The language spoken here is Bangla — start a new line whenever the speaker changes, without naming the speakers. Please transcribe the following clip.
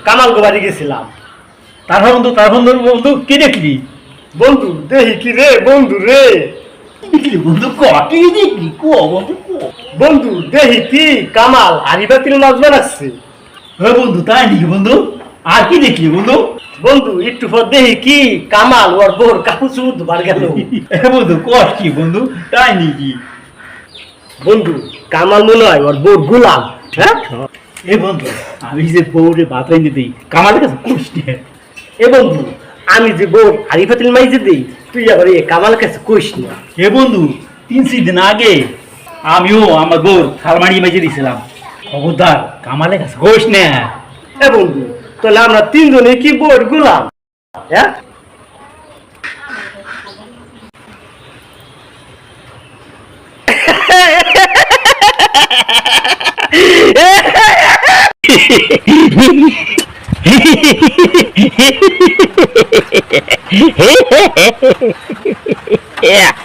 কামাল গোবারি গেছিলাম।
তার বন্ধু কি দেখলি?
বন্ধু দেখি কি রে বন্ধু রে,
দেখলি বন্ধু কি দেখলি? বন্ধু
বন্ধু দেখি কি কামাল হারিবাতিল মাছ বানাচ্ছে।
হ্যাঁ বন্ধু, তাই নাকি বন্ধু? আর কি দেখলি বন্ধু?
বন্ধু একটু পর দেখি কি কামাল ওর বোর কাপড় চুপড় ধোবার গেল।
বন্ধু কি বন্ধু, তাই নাকি?
বন্ধু কামাল মনে হয় ওর বোর গোলাম। হ্যাঁ
এ বন্ধু, আমি যে বউরে ভাত রাইতে দিই কামালের কাছে খুশ নে।
এ বন্ধু আমি যে বোর হারিবাতিল মাইজে দিই, তুই আবার এ কামাল কাছে কইস না।
হে বন্ধু, 3-4 দিন আগে আমিও আমার বউর থালমাড়ি মেজে দিয়েছিলাম। খবরদার কামালের কাছে খুশ নে।
এ বন্ধু তাহলে আমরা তিনজনে কি বোর গোলাম? হ্যাঁ
Yeah.